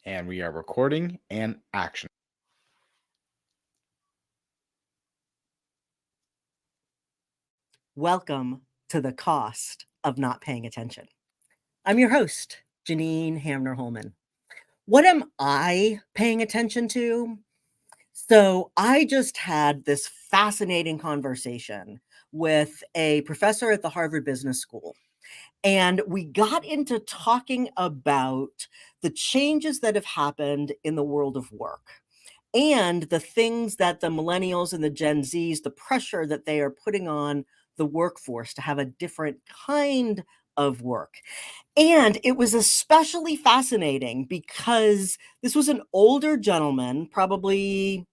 And we are recording and action. Welcome to the cost of not paying attention. I'm your host, Janine Hamner-Holman. What am I paying attention to? So I just had this fascinating conversation with a professor at the Harvard Business School. And we got into talking about the changes that have happened in the world of work and the things that the millennials and the Gen Zs, the pressure that they are putting on the workforce to have a different kind of work. And it was especially fascinating because this was an older gentleman, probably,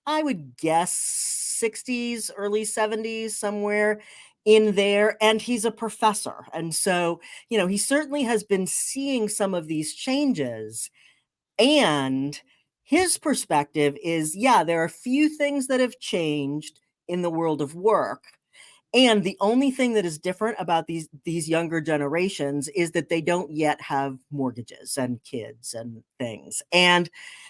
I would guess 60s, early 70s, somewhere in there. And he's a professor. And so, he certainly has been seeing some of these changes. And his perspective is, yeah, there are a few things that have changed in the world of work. And the only thing that is different about these younger generations is that they don't yet have mortgages and kids and things. And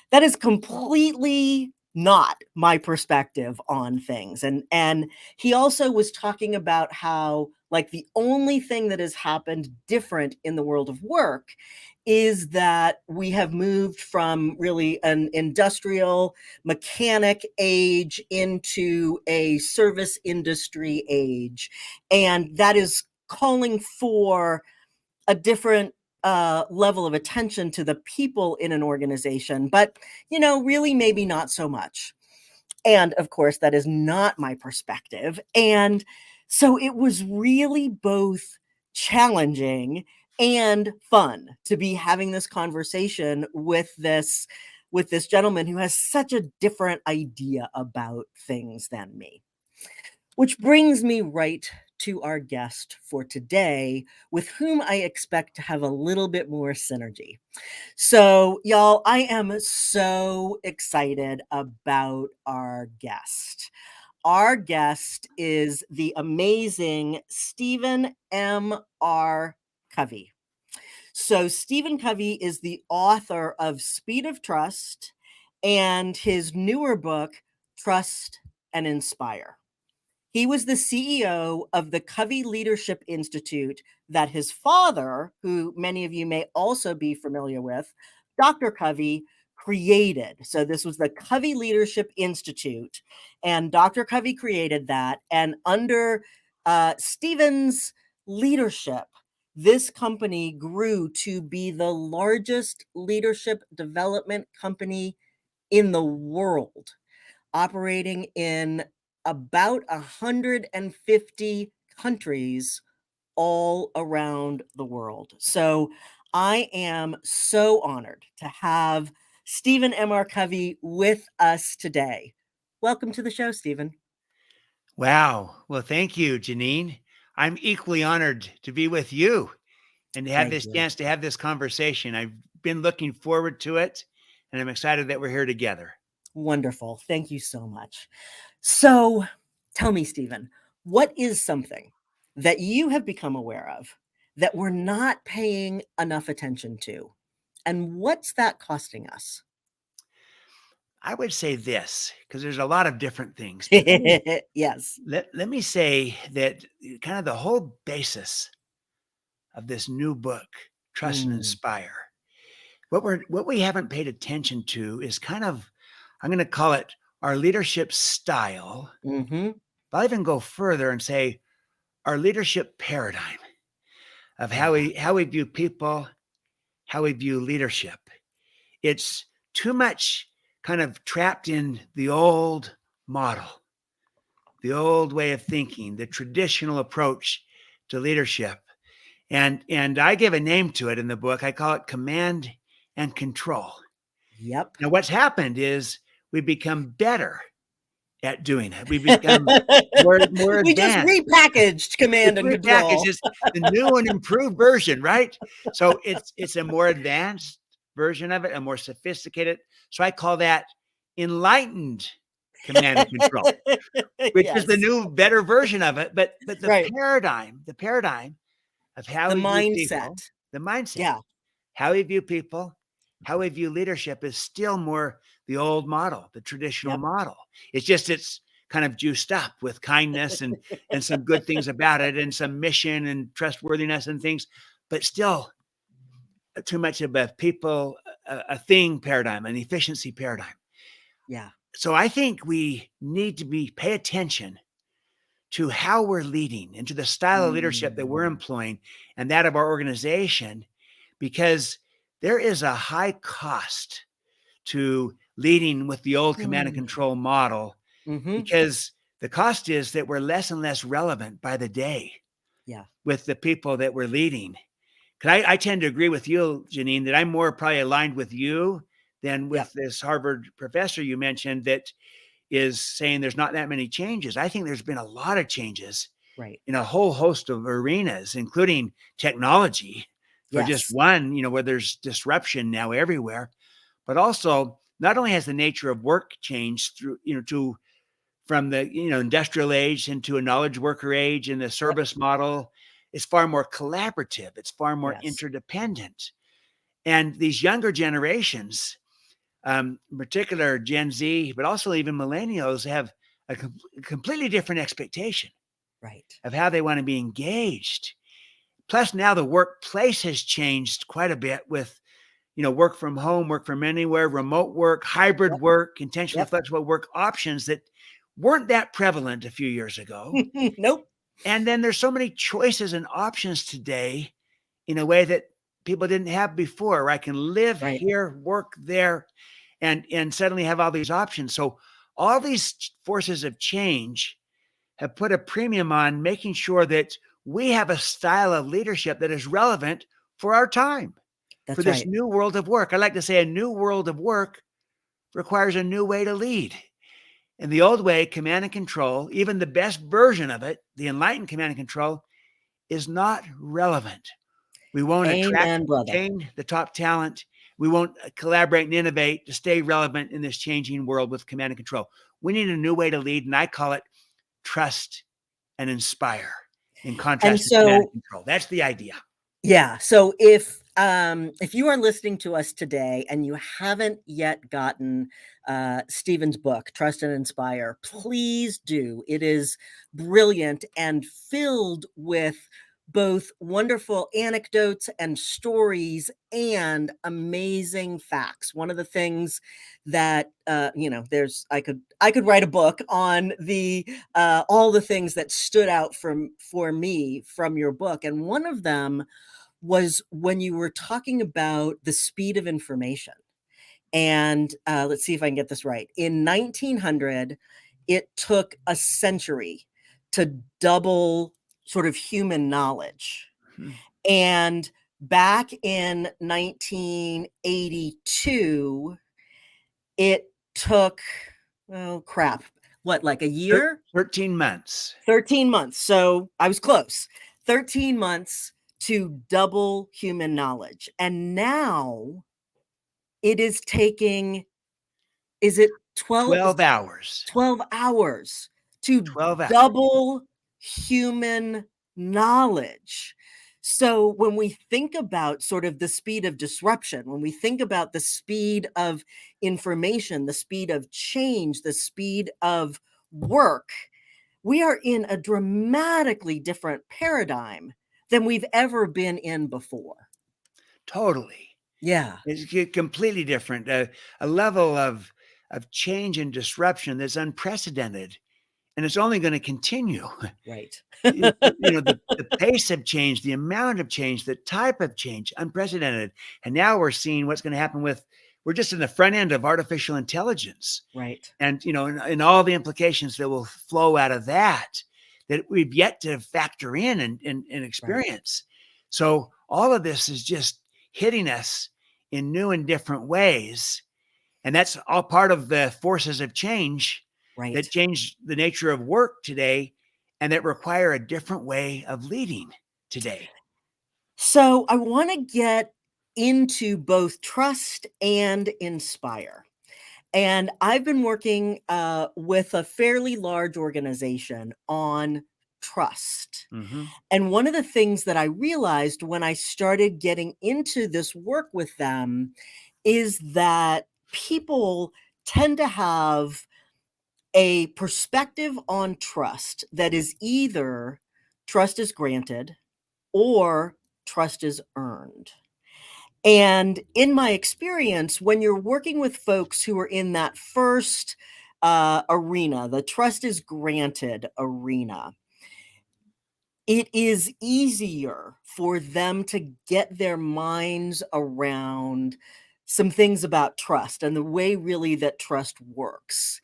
that is completely not my perspective on things. And he also was talking about how, like, the only thing that has happened different in the world of work is that we have moved from really an industrial mechanic age into a service industry age. And that is calling for a different level of attention to the people in an organization, but, really maybe not so much. And of course, that is not my perspective. And so it was really both challenging and fun to be having this conversation with this gentleman who has such a different idea about things than me. Which brings me right to our guest for today, with whom I expect to have a little bit more synergy. So, y'all, I am so excited about our guest. Our guest is the amazing Stephen M.R. Covey. So, Stephen Covey is the author of Speed of Trust and his newer book, Trust and Inspire. He was the CEO of the Covey Leadership Institute that his father, who many of you may also be familiar with, Dr. Covey, created. So this was the Covey Leadership Institute, and Dr. Covey created that. And under Stephen's leadership, this company grew to be the largest leadership development company in the world, operating in about 150 countries all around the world. So I am so honored to have Stephen M.R. Covey with us today. Welcome to the show, Stephen. Wow. Well, thank you, Janine. I'm equally honored to be with you and to have Thank this you. chance to have this conversation. I've been looking forward to it, and I'm excited that we're here together. Wonderful. Thank you so much. So tell me, Stephen, what is something that you have become aware of that we're not paying enough attention to? And what's that costing us? I would say this, because there's a lot of different things, but let me, Yes. let me say that kind of the whole basis of this new book, Trust and Mm, Inspire, what we haven't paid attention to is kind of, I'm going to call it our leadership style. hmm But I'll even go further and say our leadership paradigm of how Yeah. we view people, how we view leadership. It's too much kind of trapped in the old model, the old way of thinking, the traditional approach to leadership. And I give a name to it in the book. I call it command and control. Yep. Now, what's happened is we become better at doing it. We become more We just advanced. repackaged It's command and repackaged. control. It's the new and improved version, right? So it's a more advanced version of it, a more sophisticated. So I call that enlightened command and control, which is the Yes. new, better version of it. But Right. the paradigm of how The we view people, mindset. the mindset, Yeah. how we view people, how we view leadership is still more the old model, the traditional Yep. model. It's kind of juiced up with kindness and some good things about it and some mission and trustworthiness and things, but still too much of a people, a thing paradigm, an efficiency paradigm. Yeah. So I think we need to pay attention to how we're leading and to the style of leadership that we're Mm. employing and that of our organization, because there is a high cost to leading with the old command and Mm. control model, Mhm. because the cost is that we're less and less relevant by the day Yeah. with the people that we're leading. Because I tend to agree with you, Janine, that I'm more probably aligned with you than Yep. with this Harvard professor you mentioned that is saying there's not that many changes. I think there's been a lot of changes Right. in a whole host of arenas, including technology, for just Yes. one, where there's disruption now everywhere, but also not only has the nature of work changed through, to from the, industrial age into a knowledge worker age, and the Yep. service model is far more collaborative. It's far more Yes. interdependent. And these younger generations, in particular Gen Z, but also even millennials, have a completely different expectation Right. of how they want to be engaged. Plus, now the workplace has changed quite a bit with, work from home, work from anywhere, remote work, hybrid Yep. work, intentionally Yep. flexible work options that weren't that prevalent a few years ago. Nope. And then there's so many choices and options today in a way that people didn't have before, where I can live Right. here, work there, and suddenly have all these options. So all these forces of change have put a premium on making sure that we have a style of leadership that is relevant for our time, for That's this right. new world of work. I like to say a new world of work requires a new way to lead. And the old way, command and control, even the best version of it, the enlightened command and control, is not relevant. We won't attract Amen, and brother. retain the top talent. We won't collaborate and innovate to stay relevant in this changing world with command and control. We need a new way to lead, and I call it trust and inspire, in And contrast to command and so, control. That's the idea. yeah, so if you are listening to us today and you haven't yet gotten Stephen's book, Trust and Inspire, please do. It is brilliant and filled with both wonderful anecdotes and stories and amazing facts. One of the things that there's I could write a book on the all the things that stood out for me from your book, and one of them was when you were talking about the speed of information. And let's see if I can get this right. In 1900, it took a century to double sort of human knowledge. Mhm. And back in 1982, it took, oh crap, what, like a year? 13 months. 13 months. So I was close. 13 months to double human knowledge. And now it is taking, is it 12? 12 hours. 12 hours to 12 hours. double human knowledge. So when we think about sort of the speed of disruption, when we think about the speed of information, the speed of change, the speed of work, we are in a dramatically different paradigm than we've ever been in before. Totally. Yeah, It's completely different. A level of change and disruption that's unprecedented, and it's only going to continue. right. The pace of change, the amount of change, the type of change, unprecedented. And now we're seeing what's going to happen we're just in the front end of artificial intelligence. Right. And, and all the implications that will flow out of that we've yet to factor in and Right. experience. So all of this is just hitting us in new and different ways. And that's all part of the forces of change that Right. change the nature of work today and that require a different way of leading today. So I want to get into both trust and inspire. And I've been working with a fairly large organization on trust. Mhm. And one of the things that I realized when I started getting into this work with them is that people tend to have a perspective on trust that is either trust is granted or trust is earned. And in my experience, when you're working with folks who are in that first arena, the trust is granted arena, it is easier for them to get their minds around some things about trust and the way really that trust works.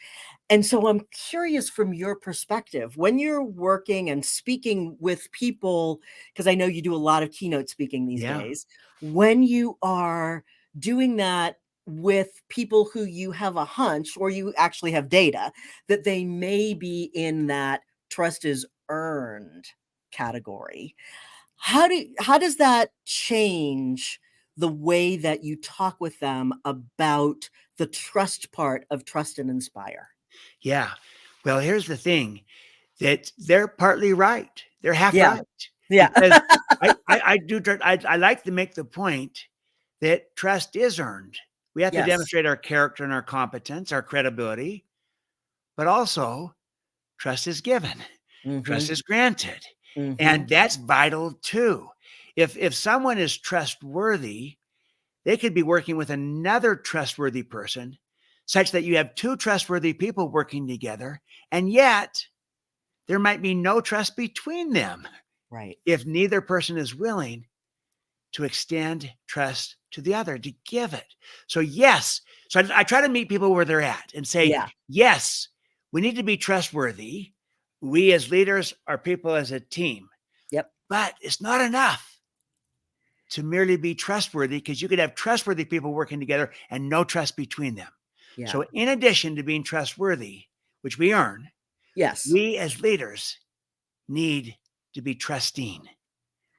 And so I'm curious from your perspective, when you're working and speaking with people, because I know you do a lot of keynote speaking these Yeah. days, when you are doing that with people who you have a hunch or you actually have data that they may be in that trust is earned category, how does that change the way that you talk with them about the trust part of trust and inspire? Yeah. Well, here's the thing, that they're partly right. They're half Yeah. right, Yeah. because I like to make the point that trust is earned. We have to Yes. demonstrate our character and our competence, our credibility, but also trust is given. Trust Mhm. is granted, Mhm. and that's vital too. If someone is trustworthy, they could be working with another trustworthy person, such that you have two trustworthy people working together, and yet there might be no trust between them Right. if neither person is willing to extend trust to the other, to give it. So, yes, so I try to meet people where they're at and say, Yeah. yes, we need to be trustworthy. We as leaders are people as a team, Yep. but it's not enough to merely be trustworthy, because you could have trustworthy people working together and no trust between them. Yeah. So, in addition to being trustworthy, which we earn, Yes. we as leaders need to be trusting,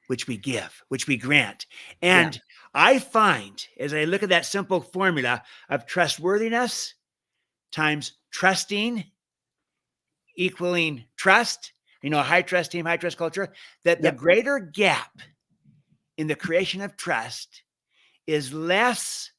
which we give, which we grant. Yeah. And I find, as I look at that simple formula of trustworthiness times trusting equaling trust, a high trust team, high trust culture, that the Yep. greater gap in the creation of trust is less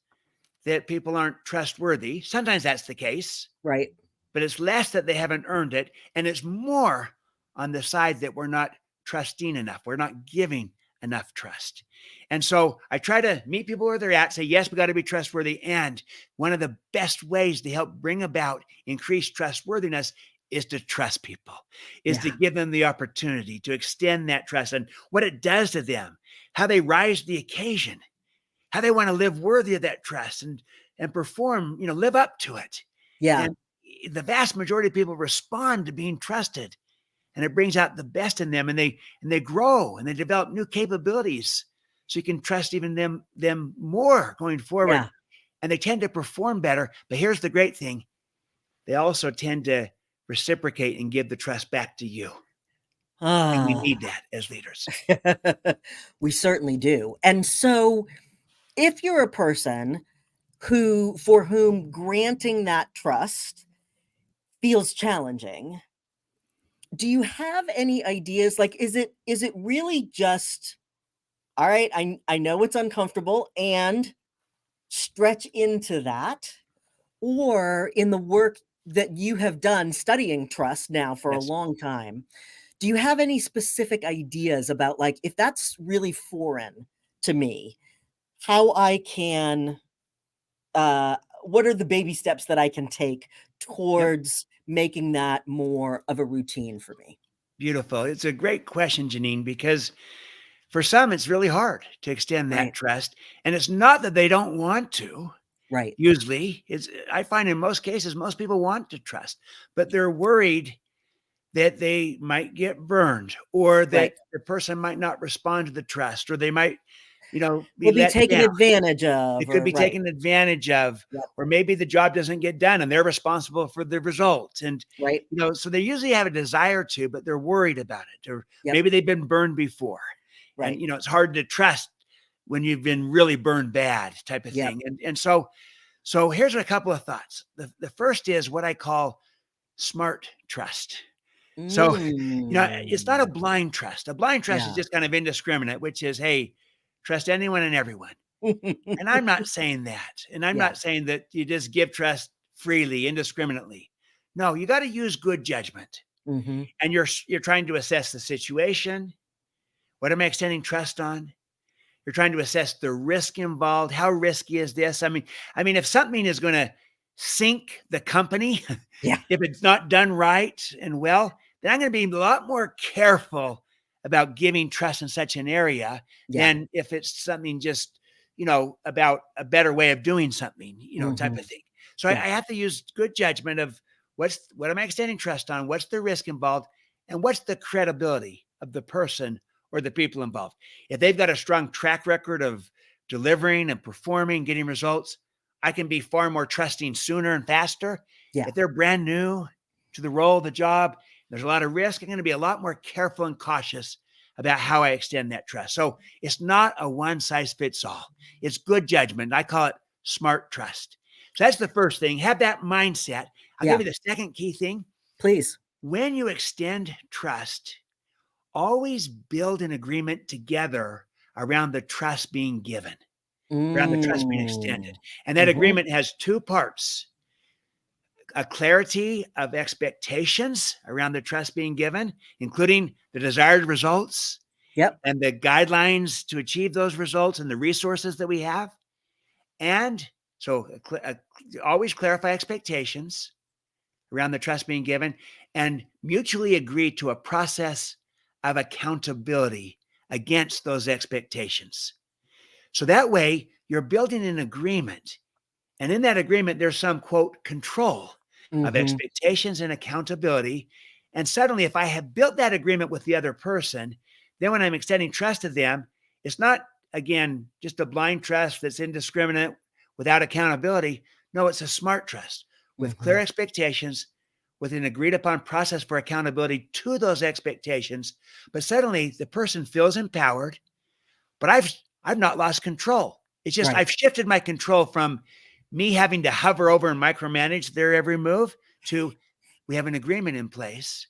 that people aren't trustworthy. Sometimes that's the case, Right. but it's less that they haven't earned it. And it's more on the side that we're not trusting enough. We're not giving enough trust. And so I try to meet people where they're at, say, yes, we got to be trustworthy. And one of the best ways to help bring about increased trustworthiness is to trust people, is to Yeah. give them the opportunity to extend that trust and what it does to them, how they rise to the occasion, how they want to live worthy of that trust and perform, live up to it. Yeah. And the vast majority of people respond to being trusted, and it brings out the best in them, and they grow and they develop new capabilities. So you can trust even them more going forward. Yeah. And they tend to perform better. But here's the great thing. They also tend to reciprocate and give the trust back to you. And we Ah. need that as leaders. We certainly do. And so if you're a person who for whom granting that trust feels challenging, do you have any ideas? Like, is it really just, all right, I know it's uncomfortable and stretch into that? Or in the work that you have done studying trust now for a Yes. long time, do you have any specific ideas about, like, if that's really foreign to me, how I can what are the baby steps that I can take Yep. towards making that more of a routine for me? Beautiful. It's a great question, Janine, because for some, it's really hard to extend that Right. trust. And it's not that they don't want to. Right. Usually, I find in most cases, most people want to trust, but they're worried that they might get burned, or Right. that the person might not respond to the trust, or they might, be Will be let taken down. advantage It of, could or be right. taken advantage of, Yep. or maybe the job doesn't get done and they're responsible for the results. And, Right. so they usually have a desire to, but they're worried about it, or Yep. maybe they've been burned before. And, Right. it's hard to trust when you've been really burned bad, type of Yep. thing. And so here's a couple of thoughts. The first is what I call smart trust. So, it's not a Mm. blind trust. A blind trust is Yeah. just kind of indiscriminate, which is, hey, trust anyone and everyone. And I'm not saying that. And I'm Yeah. not saying that you just give trust freely, indiscriminately. No, you got to use good judgment. Mhm. And you're trying to assess the situation. What am I extending trust on? You're trying to assess the risk involved. How risky is this? I mean, if something is going to sink the company, Yeah. if it's not done right and well, then I'm going to be a lot more careful about giving trust in such an area Yeah. than if it's something just, about a better way of doing something, type Mhm. of thing. So I Yeah. have to use good judgment of what am I extending trust on? What's the risk involved? And what's the credibility of the person or the people involved? If they've got a strong track record of delivering and performing, getting results, I can be far more trusting sooner and faster. Yeah. If they're brand new to the role, the job, there's a lot of risk. I'm going to be a lot more careful and cautious about how I extend that trust. So it's not a one size fits all. It's good judgment. I call it smart trust. So that's the first thing. Have that mindset. I'll give Yeah. you the second key thing. Please. When you extend trust, always build an agreement together around the trust being given, around the trust being extended. Mm. And that Mhm. agreement has two parts: a clarity of expectations around the trust being given, including the desired results Yep. and the guidelines to achieve those results and the resources that we have. And so always clarify expectations around the trust being given and mutually agree to a process of accountability against those expectations. So that way you're building an agreement. And in that agreement, there's some quote control of Mhm. expectations and accountability. And suddenly, if I have built that agreement with the other person, then when I'm extending trust to them, it's not, again, just a blind trust that's indiscriminate without accountability. No, it's a smart trust with clear Mhm. expectations, with an agreed upon process for accountability to those expectations. But suddenly the person feels empowered, but I've not lost control. It's just Right. I've shifted my control from me having to hover over and micromanage their every move to we have an agreement in place,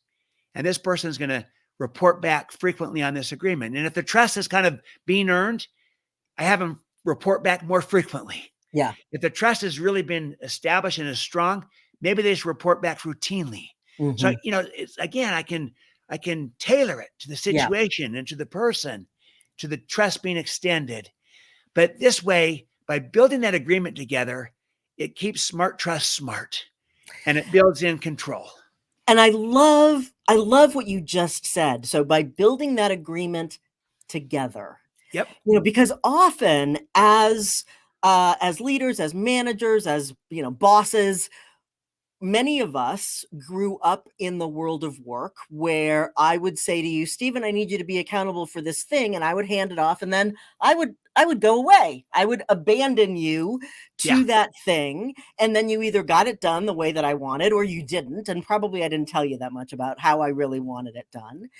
and this person is going to report back frequently on this agreement. And if the trust is kind of being earned, I have them report back more frequently. Yeah. If the trust has really been established and is strong, maybe they just report back routinely. So, Mhm. it's again, I can tailor it to the Yeah. situation and to the person, to the trust being extended. But this way, by building that agreement together, it keeps smart trust smart and it builds in control. And I love what you just said. So by building that agreement together, Yep. because often as leaders, as managers, as bosses, many of us grew up in the world of work where I would say to you, Stephen, I need you to be accountable for this thing. And I would hand it off and then I would go away. I would abandon you Yeah. to that thing. And then you either got it done the way that I wanted or you didn't. And probably I didn't tell you that much about how I really wanted it done.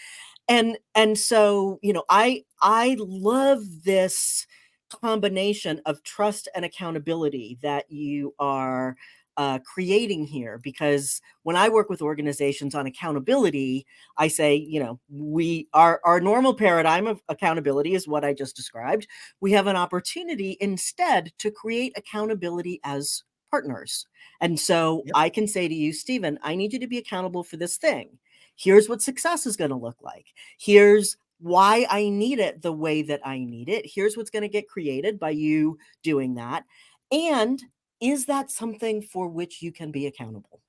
And so I love this combination of trust and accountability that you are creating here, because when I work with organizations on accountability, I say, we our normal paradigm of accountability is what I just described. We have an opportunity instead to create accountability as partners. And so Yep. I can say to you, Stephen, I need you to be accountable for this thing. Here's what success is going to look like. Here's why I need it the way that I need it. Here's what's going to get created by you doing that. And is that something for which you can be accountable?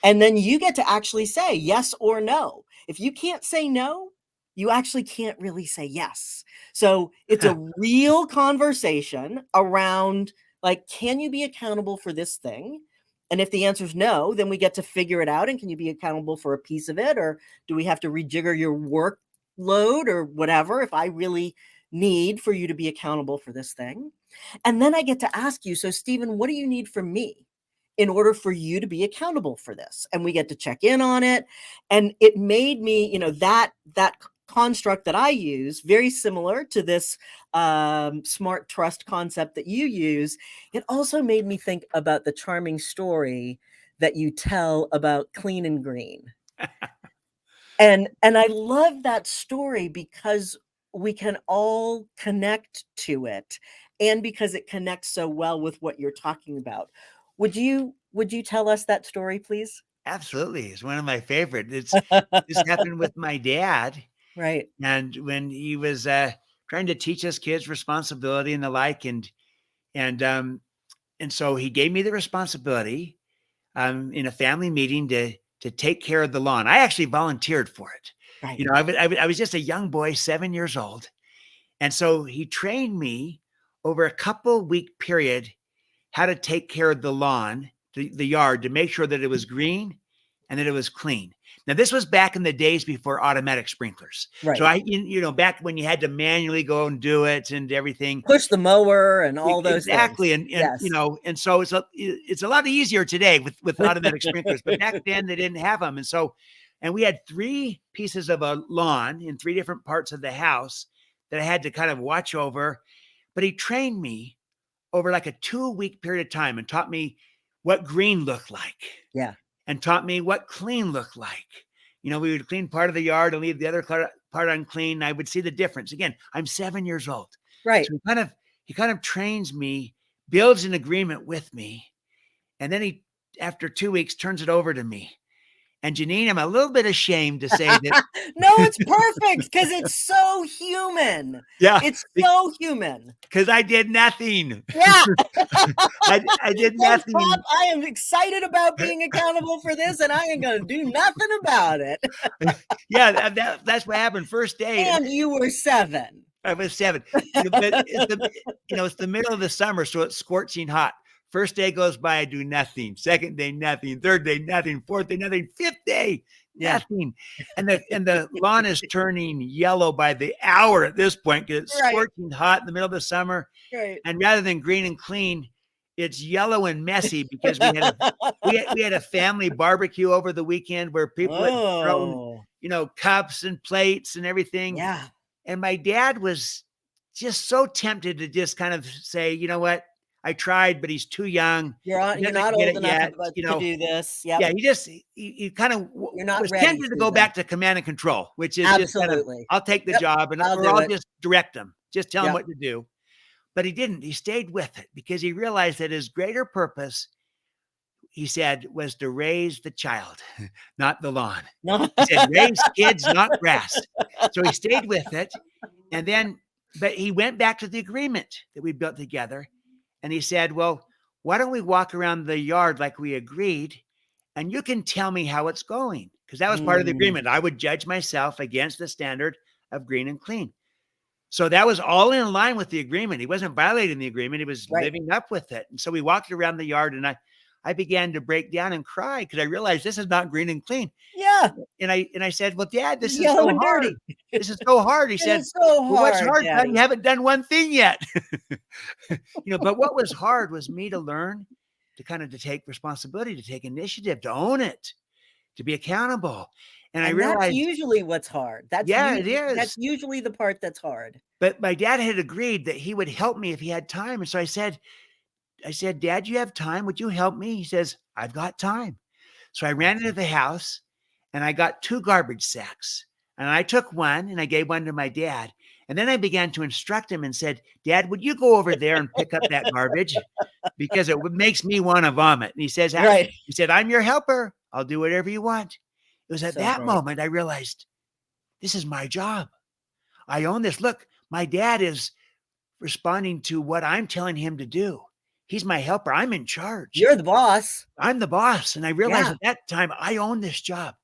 And then you get to actually say yes or no. If you can't say no, you actually can't really say yes. So it's a real conversation around, like, can you be accountable for this thing? And if the answer is no, then we get to figure it out. And can you be accountable for a piece of it? Or do we have to rejigger your workload or whatever if I really need for you to be accountable for this thing? And then I get to ask you, so Stephen, what do you need from me in order for you to be accountable for this? And we get to check in on it. And it made me, that construct that I use, very similar to this smart trust concept that you use. It also made me think about the charming story that you tell about clean and green. And I love that story because we can all connect to it, and because it connects so well with what you're talking about. Would you tell us that story, please? Absolutely. It's one of my favorite. This happened with my dad. Right. And when he was trying to teach us kids responsibility and the like, and and so he gave me the responsibility in a family meeting to take care of the lawn. I actually volunteered for it. Right. You know, I was just a young boy, 7 years old, and so he trained me over a couple week period how to take care of the lawn, the yard, to make sure that it was green and that it was clean. Now, this was back in the days before automatic sprinklers. So Right. back when you had to manually go and do it and everything. Push the mower and all those things. Exactly. And Yes. and so it's a lot easier today with automatic sprinklers, but back then they didn't have them. And we had 3 pieces of a lawn in 3 different parts of the house that I had to kind of watch over. But he trained me over like a 2-week period of time and taught me what green looked like Yeah. and taught me what clean looked like. You know, we would clean part of the yard and leave the other part unclean. And I would see the difference. Again, I'm 7 years old. Right. So he kind of trains me, builds an agreement with me. And then after 2 weeks, turns it over to me. And Janine, I'm a little bit ashamed to say that. No, it's perfect because it's so human. Yeah, It's so human. because I did nothing. Yeah. I did Yes, nothing. Bob, I am excited about being accountable for this, and I ain't going to do nothing about it. Yeah, that's what happened. First day, And you were 7. I was 7. But it's the middle of the summer, so it's scorching hot. First day goes by, I do nothing. Second day, nothing. Third day, nothing. Fourth day, nothing. Fifth day, Yeah. nothing. And the lawn is turning yellow by the hour at this point because it's Right. scorching hot in the middle of the summer. Right. And rather than green and clean, it's yellow and messy because we had a family barbecue over the weekend where people had thrown, Oh, cups and plates and everything. yeah. And my dad was just so tempted to just kind of say, you know what? I tried, but he's too young. You're He not doesn't get old it enough yet. to do this. Yep. Yeah, he kind of You're not was ready, tempted to go Susan. back to command and control, which is just kind of, Absolutely. I'll take the Yep, job and I'll or do I'll it. just direct him, just tell him Yep. what to do. But he didn't. He stayed with it because he realized that his greater purpose, he said, was to raise the child, not the lawn. No. He said, raise kids, not grass. So he stayed with it. And then, but he went back to the agreement that we built together. And he said, well, why don't we walk around the yard like we agreed? And you can tell me how it's going. Because that was part of the Mm, agreement. I would judge myself against the standard of green and clean. So that was all in line with the agreement. He wasn't violating the agreement. He was right. living up with it. And so we walked around the yard and I began to break down and cry because I realized this is not green and clean. Yeah. And I said, well, Dad, this is Yellow so and hard. dirty. This is so hard. He It said, is so well, what's hard, hard, son? Daddy. You haven't done one thing yet. But what was hard was me to learn to take responsibility, to take initiative, to own it, to be accountable. And I And that's realized, usually what's hard. yeah, it That's is. usually the part that's hard. But my dad had agreed that he would help me if he had time. And so I said, Dad, you have time? Would you help me? He says, I've got time. So I ran into the house and I got 2 garbage sacks. And I took one and I gave one to my dad. And then I began to instruct him and said, Dad, would you go over there and pick up that garbage? Because it makes me want to vomit. And he says, Right. he said, I'm your helper. I'll do whatever you want. It was at So that great. moment I realized this is my job. I own this. Look, my dad is responding to what I'm telling him to do. He's my helper. I'm in charge. You're the boss. I'm the boss. And I realized Yeah. at that time, I own this job.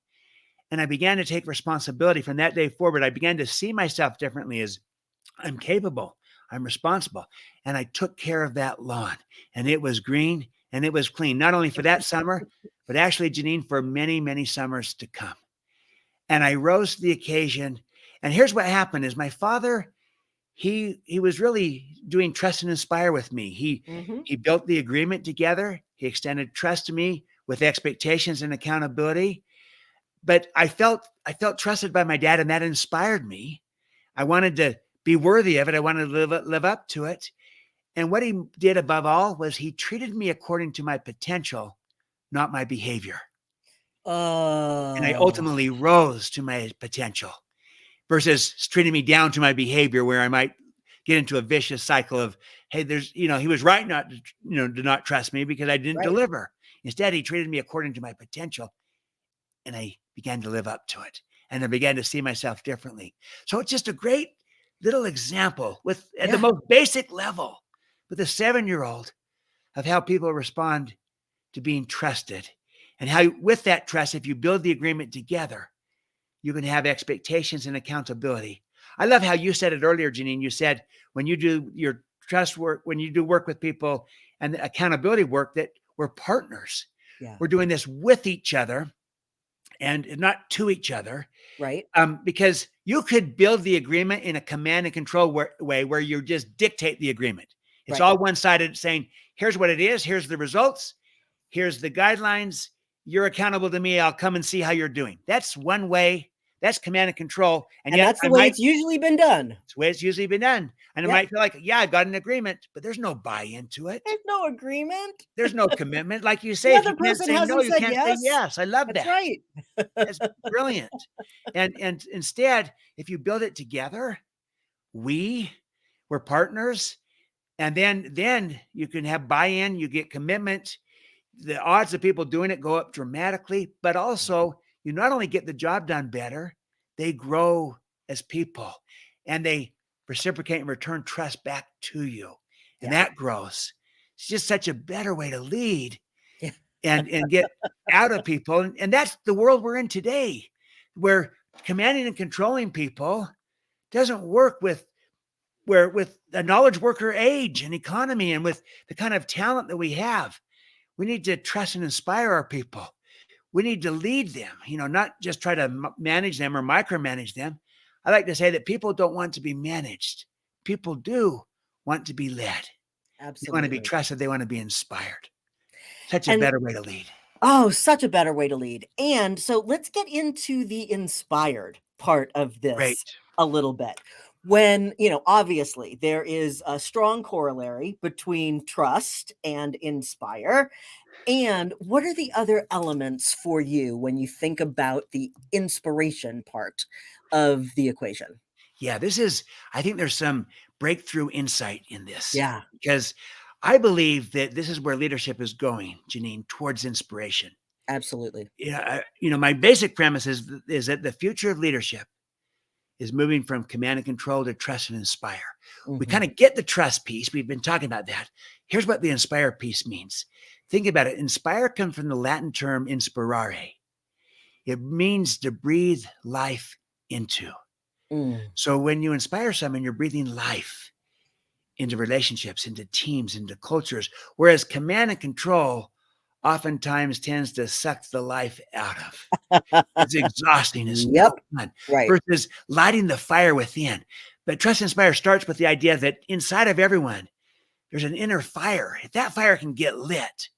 And I began to take responsibility from that day forward. I began to see myself differently as I'm capable, I'm responsible. And I took care of that lawn and it was green and it was clean, not only for that summer, but actually, Janine, for many, many summers to come. And I rose to the occasion. And here's what happened is my father, he was really doing trust and inspire with me. He built the agreement together. He extended trust to me with expectations and accountability. But I felt trusted by my dad, and that inspired me. I wanted to be worthy of it. I wanted to live up to it. And what he did above all was he treated me according to my potential, not my behavior. And I Oh, ultimately rose to my potential versus treating me down to my behavior where I might get into a vicious cycle of, hey, he was right not to, to not trust me because I didn't right. deliver. Instead, he treated me according to my potential and I began to live up to it. And I began to see myself differently. So it's just a great little example at the Yeah. most basic level with a 7-year-old of how people respond to being trusted and how with that trust, if you build the agreement together, you can have expectations and accountability. I love how you said it earlier, Janine. You said when you do your trust work, when you do work with people and the accountability work, that we're partners. Yeah. We're doing this with each other and not to each other. Right. Because you could build the agreement in a command and control way where you just dictate the agreement. It's Right. all one-sided saying, here's what it is. Here's the results. Here's the guidelines. You're accountable to me. I'll come and see how you're doing. That's one way. That's command and control. And And yet that's the way it's usually been done. it's the way it's usually been done. And it Yep. might feel like, yeah, I've got an agreement, but there's no buy-in to it. There's no agreement. There's no commitment. Like you The say, if you other can't person say no, hasn't you said can't say yes. yes. I love That's that. right. That's brilliant. And instead, if you build it together, we're partners, and then you can have buy-in, you get commitment. The odds of people doing it go up dramatically, but also you not only get the job done better, they grow as people and they reciprocate and return trust back to you. And Yeah. that grows. It's just such a better way to lead Yeah. and get out of people. And that's the world we're in today, where commanding and controlling people doesn't work with the knowledge worker age and economy and with the kind of talent that we have. We need to trust and inspire our people. We need to lead them, not just try to manage them or micromanage them. I like to say that people don't want to be managed. People do want to be led. They want to be Absolutely. trusted. They want to be inspired. Such a And better way to lead. oh, such a better way to lead. And so let's get into the inspired part of this Great. a little bit. When, obviously there is a strong corollary between trust and inspire. And what are the other elements for you when you think about the inspiration part of the equation? Yeah, I think there's some breakthrough insight in this Yeah, because I believe that this is where leadership is going, Janine, towards inspiration. absolutely. Yeah, my basic premise is that the future of leadership is moving from command and control to trust and inspire. We Mhm. kind of get the trust piece. We've been talking about that. Here's what the inspire piece means. Think about it. Inspire comes from the Latin term inspirare. It means to breathe life into. Mm, So when you inspire someone, you're breathing life into relationships, into teams, into cultures, whereas command and control oftentimes tends to suck the life out of. It's exhausting. It's Yep, no fun right. versus lighting the fire within. But Trust and Inspire starts with the idea that inside of everyone, there's an inner fire. If that fire can get lit,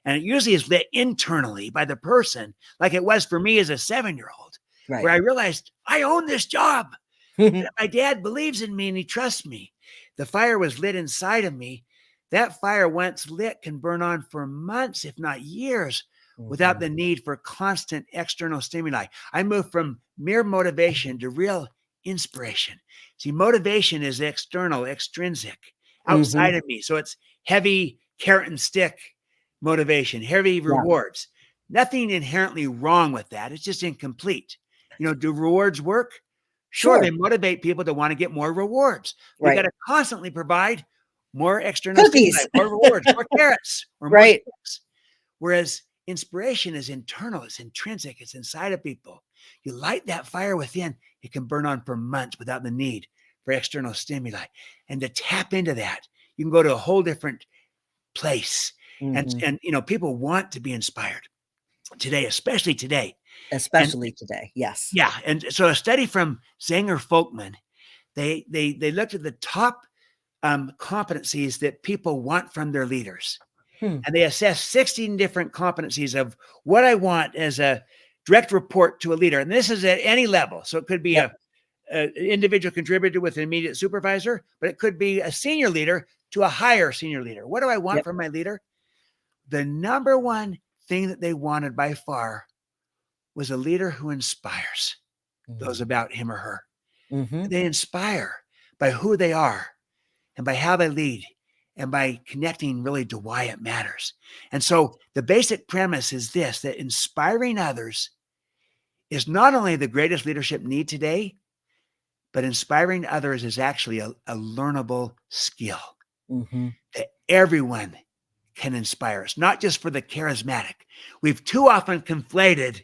and it usually is lit internally by the person, like it was for me as a 7-year-old, where Right. I realized I own this job. My dad believes in me and he trusts me. The fire was lit inside of me. That fire, once lit, can burn on for months, if not years, without Mhm. the need for constant external stimuli. I moved from mere motivation to real inspiration. See, motivation is external, extrinsic, Mhm. outside of me. So it's heavy carrot and stick motivation, heavy Yeah, rewards. Nothing inherently wrong with that. It's just incomplete. Do rewards work? Sure, they sure. motivate people to want to get more rewards. We got Right. to constantly provide more external stimuli, Cookies. more rewards, more carrots, or more Right. sticks. Whereas inspiration is internal, it's intrinsic, it's inside of people. You light that fire within, it can burn on for months without the need for external stimuli. And to tap into that, you can go to a whole different place. And, Mhm. and people want to be inspired today, especially today. And Especially today. Yes. yeah, and so a study from Zanger Folkman, they looked at the top competencies that people want from their leaders, Hmm. and they assessed 16 different competencies of what I want as a direct report to a leader, and this is at any level. So it could be Yep. a individual contributor with an immediate supervisor, but it could be a senior leader to a higher senior leader. What do I want Yep. from my leader? The number one thing that they wanted by far was a leader who inspires those about him or her. Mm-hmm. They inspire by who they are and by how they lead and by connecting really to why it matters. And so the basic premise is this, that inspiring others is not only the greatest leadership need today, but inspiring others is actually a learnable skill Mm-hmm. that everyone can inspire us, not just for the charismatic. We've too often conflated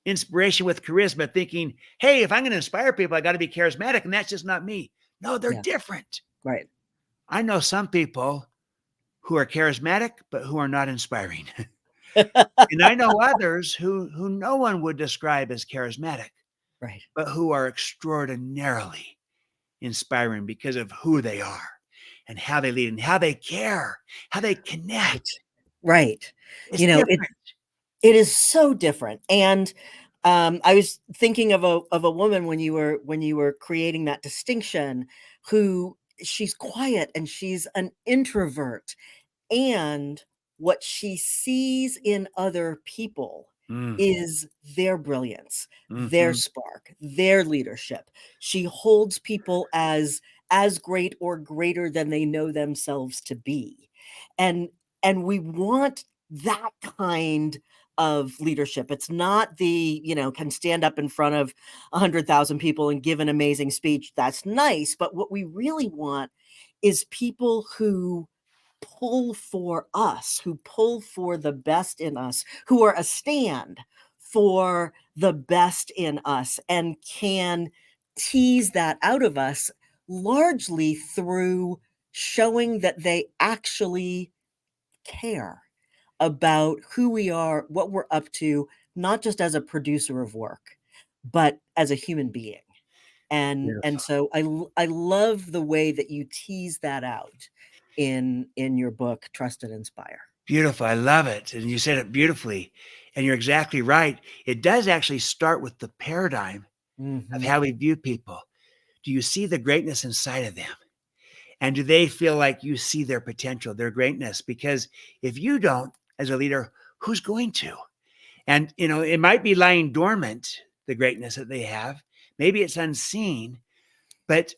inspiration with charisma, thinking, hey, if I'm going to inspire people, I got to be charismatic. And that's just not me. No, they're Yeah. different. Right. I know some people who are charismatic, but who are not inspiring. And I know others who no one would describe as charismatic, Right. but who are extraordinarily inspiring because of who they are and how they lead and how they care, how they Right. connect. Right. It's You know, different. it is so different. And I was thinking of a woman when you were creating that distinction, who she's quiet and she's an introvert, and what she sees in other people Mm, is their brilliance, their mhm. spark, their leadership. She holds people as great or greater than they know themselves to be. And we want that kind of leadership. It's not the, can stand up in front of 100,000 people and give an amazing speech. That's nice, but what we really want is people who pull for us, who pull for the best in us, who are a stand for the best in us and can tease that out of us largely through showing that they actually care about who we are, what we're up to, not just as a producer of work, but as a human being. And Beautiful. so I love the way that you tease that out in your book, Trust and Inspire. Beautiful. I love it. And you said it beautifully. And you're exactly right. It does actually start with the paradigm of Mhm. how we view people. Do you see the greatness inside of them? And do they feel like you see their potential, their greatness? Because if you don't, as a leader, who's going to? And, it might be lying dormant, the greatness that they have. Maybe it's unseen. But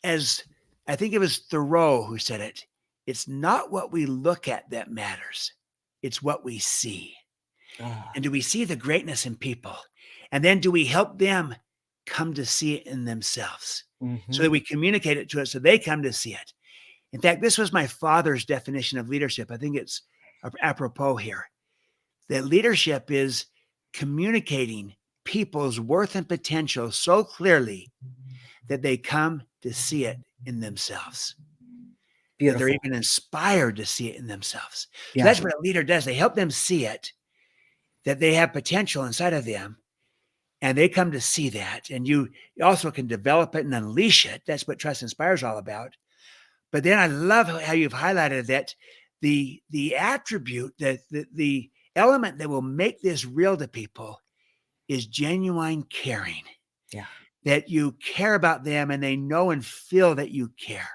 as I think it was Thoreau who said it, it's not what we look at that matters, it's what we see. Ah, And do we see the greatness in people? And then do we help them come to see it in themselves so that mhm. we communicate it to it so they come to see it? In fact, this was my father's definition of leadership. I think it's apropos here that leadership is communicating people's worth and potential so clearly that they come to see it in themselves, that they're Beautiful. even inspired to see it in themselves. So Yeah. that's what a leader does. They help them see it, that they have potential inside of them, and they come to see that. And you also can develop it and unleash it. That's what Trust Inspire is all about. But then I love how you've highlighted that the attribute, that the element that will make this real to people is genuine caring, Yeah. that you care about them and they know and feel that you care.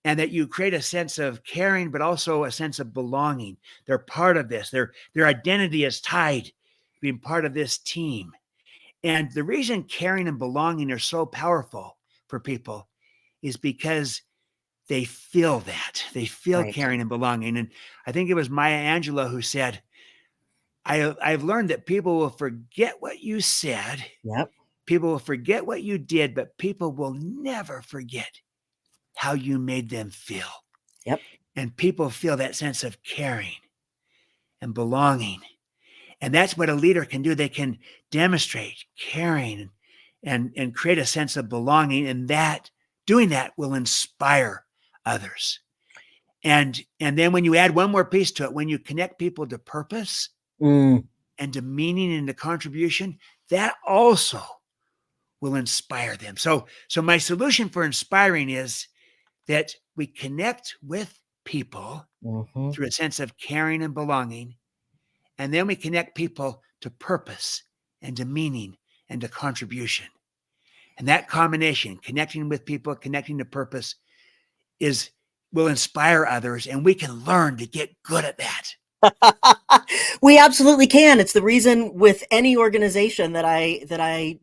And that you create a sense of caring, but also a sense of belonging. They're part of this. Their identity is tied to being part of this team. And the reason caring and belonging are so powerful for people is because they feel that. They feel Right. caring and belonging. And I think it was Maya Angelou who said, I've learned that people will forget what you said, Yep. people will forget what you did, but people will never forget how you made them feel. Yep. And people feel that sense of caring and belonging. And that's what a leader can do. They can demonstrate caring and create a sense of belonging. And that doing that will inspire others. And then when you add one more piece to it, when you connect people to purpose Mm, and to meaning and to contribution, that also will inspire them. So my solution for inspiring is that we connect with people mhm. through a sense of caring and belonging. And then we connect people to purpose and to meaning and to contribution. And that combination, connecting with people, connecting to purpose, is will inspire others. And we can learn to get good at that. We absolutely can. It's the reason with any organization that I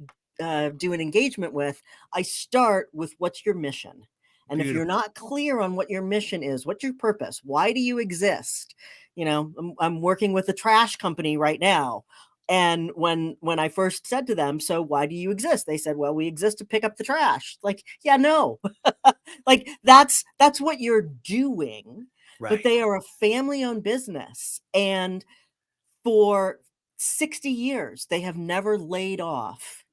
do an engagement with, I start with what's your mission. And if you're Beautiful. not clear on what your mission is, what's your purpose? Why do you exist? I'm working with a trash company right now. And when I first said to them, so why do you exist? They said, well, we exist to pick up the trash. Like, yeah, no. Like that's what you're doing, but Right. they are a family-owned business, and for 60 years, they have never laid off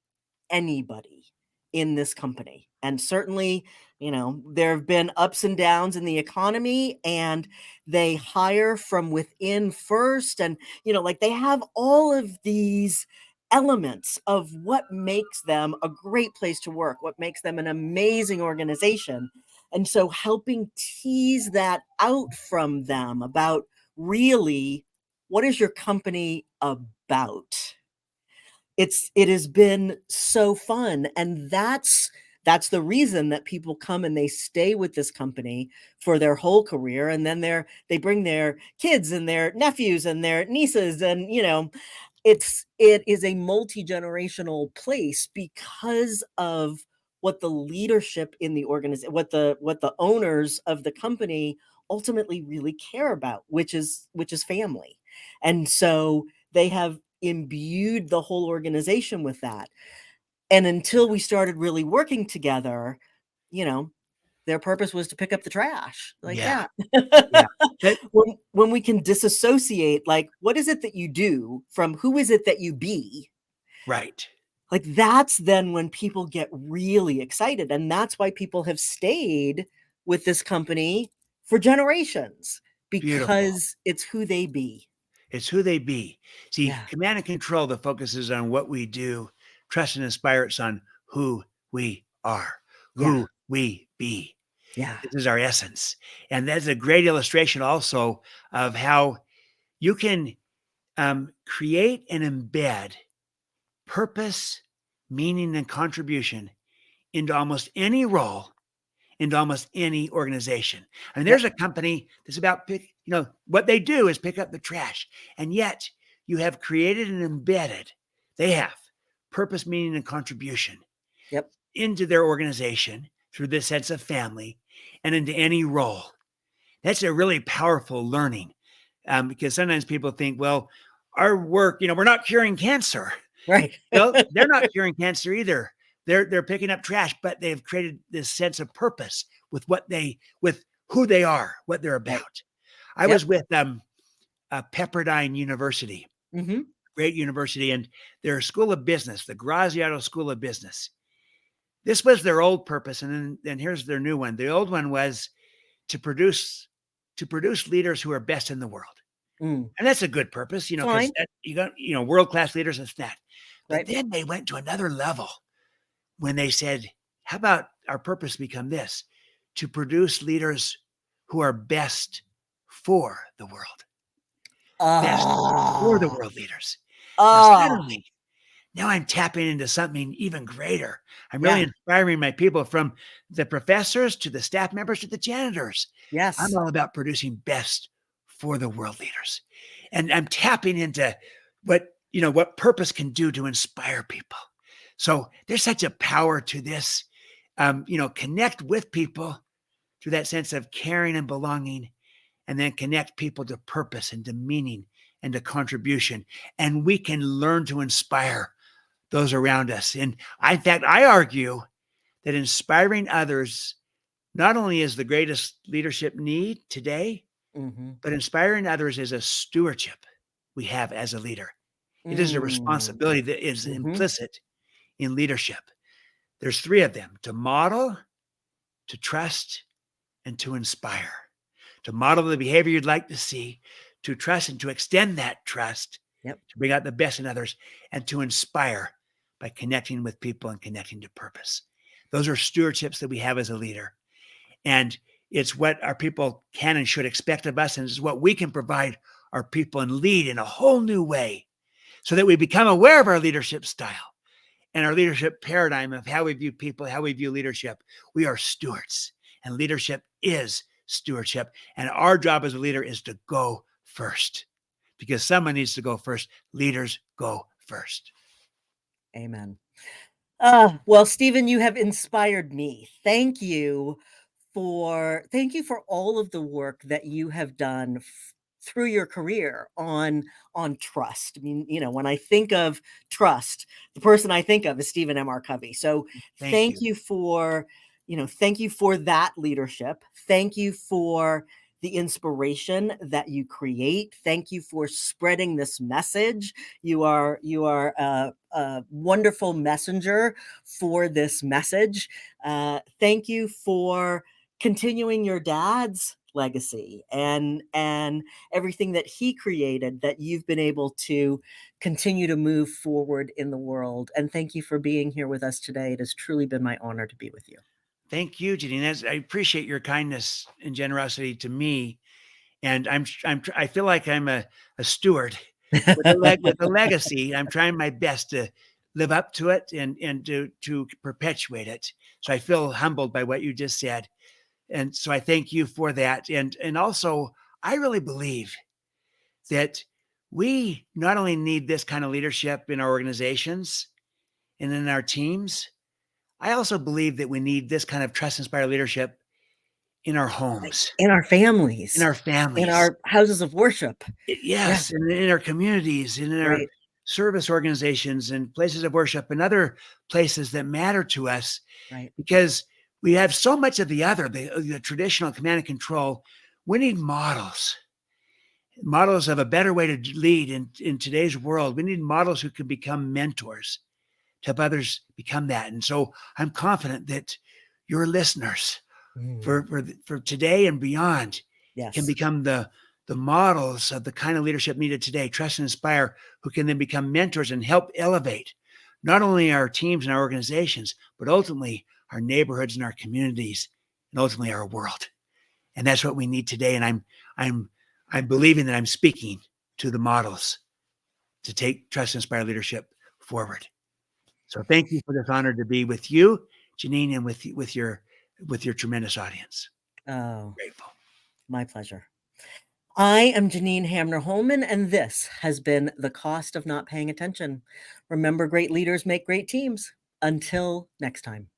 anybody in this company. And certainly, there have been ups and downs in the economy, and they hire from within first. And, like they have all of these elements of what makes them a great place to work, what makes them an amazing organization. And so helping tease that out from them about really what is your company about? It has been so fun, and that's the reason that people come and they stay with this company for their whole career, and then they bring their kids and their nephews and their nieces, and it is a multi-generational place because of what the leadership in the organization, what the owners of the company ultimately really care about, which is family. And so they have imbued the whole organization with that. And until we started really working together, you know, their purpose was to pick up the trash. Like, Yeah. yeah. Yeah. That, When we can disassociate, like, what is it that you do from who is it that you be? right. Like, that's then when people get really excited. And that's why people have stayed with this company for generations, Beautiful. because it's who they be. It's who they be. See, Yeah. command and control that focuses on what we do, trust and inspire it's on who we are, Yeah. who we be. Yeah. This is our essence. And that's a great illustration also of how you can create and embed purpose, meaning, and contribution into almost any role, into almost any organization. I mean, there's Yep. a company that's about what they do is pick up the trash. And yet you have created and embedded, they have purpose, meaning, and contribution Yep. into their organization through this sense of family and into any role. That's a really powerful learning because sometimes people think, well, our work, we're not curing cancer. Right. Well, they're not curing cancer either. They're picking up trash, but they've created this sense of purpose with who they are, what they're Right. about. I was Yep. with Pepperdine University, Mhm. great university, and their School of Business, the Graziato School of Business. This was their old purpose, and then here's their new one. The old one was to produce leaders who are best in the world. Mm. And that's a good purpose, because Fine. you got, world-class leaders, it's that. But Right. then they went to another level when they said, how about our purpose become this? To produce leaders who are best for the world, best for the Ah. world leaders. Now, Ah. suddenly, now I'm tapping into something even greater. I'm really Yeah. inspiring my people from the professors to the staff members to the janitors. I'm Yes. all about producing best for the world leaders. And I'm tapping into what purpose can do to inspire people. So there's such a power to this. Connect with people through that sense of caring and belonging, and then connect people to purpose and to meaning and to contribution. And we can learn to inspire those around us. And in fact, I argue that inspiring others not only is the greatest leadership need today, Mhm. but inspiring others is a stewardship we have as a leader. It is a Mm. responsibility that is Mhm. implicit in leadership. There's three of them: to model, to trust, and to inspire. To model the behavior you'd like to see, to trust and to extend that trust, Yep. to bring out the best in others, and to inspire by connecting with people and connecting to purpose. Those are stewardships that we have as a leader. And it's what our people can and should expect of us. And it's what we can provide our people and lead in a whole new way so that we become aware of our leadership style and our leadership paradigm of how we view people, how we view leadership. We are stewards, and leadership is stewardship. And our job as a leader is to go first. because someone needs to go first. Leaders go first. Amen. Well, Stephen, you have inspired me. Thank you for all of the work that you have done through your career on trust. I mean, when I think of trust, the person I think of is Stephen M. R. Covey. So Thank thank you. you for, thank you for that leadership. Thank you for the inspiration that you create. Thank you for spreading this message. You are a wonderful messenger for this message. Thank you for continuing your dad's legacy and everything that he created, that you've been able to continue to move forward in the world. And thank you for being here with us today. It has truly been my honor to be with you. Thank you, Janine. I appreciate your kindness and generosity to me. And I feel like I'm a steward with a legacy. I'm trying my best to live up to it and to perpetuate it. So I feel humbled by what you just said. And so I thank you for that. And also, I really believe that we not only need this kind of leadership in our organizations and in our teams, I also believe that we need this kind of trust inspired leadership in our homes, In our in families, our in families. our houses of worship. Yeah, Yes, and in our communities, and in our right, service organizations and places of worship and other places that matter to us, right. because we have so much of the other, the traditional command and control. We need models of a better way to lead in today's world. We need models who can become mentors to help others become that. And so I'm confident that your listeners Mm, for today and beyond can yes. become the models of the kind of leadership needed today, trust and inspire, who can then become mentors and help elevate not only our teams and our organizations, but ultimately our neighborhoods and our communities, and ultimately our world. And that's what we need today. And I'm believing that I'm speaking to the models to take trust and inspire leadership forward. So thank you for this honor to be with you, Janine, and with your tremendous audience. Oh, Grateful. my pleasure. I am Janine Hamner Holman, and this has been The Cost of Not Paying Attention. Remember, great leaders make great teams. Until next time.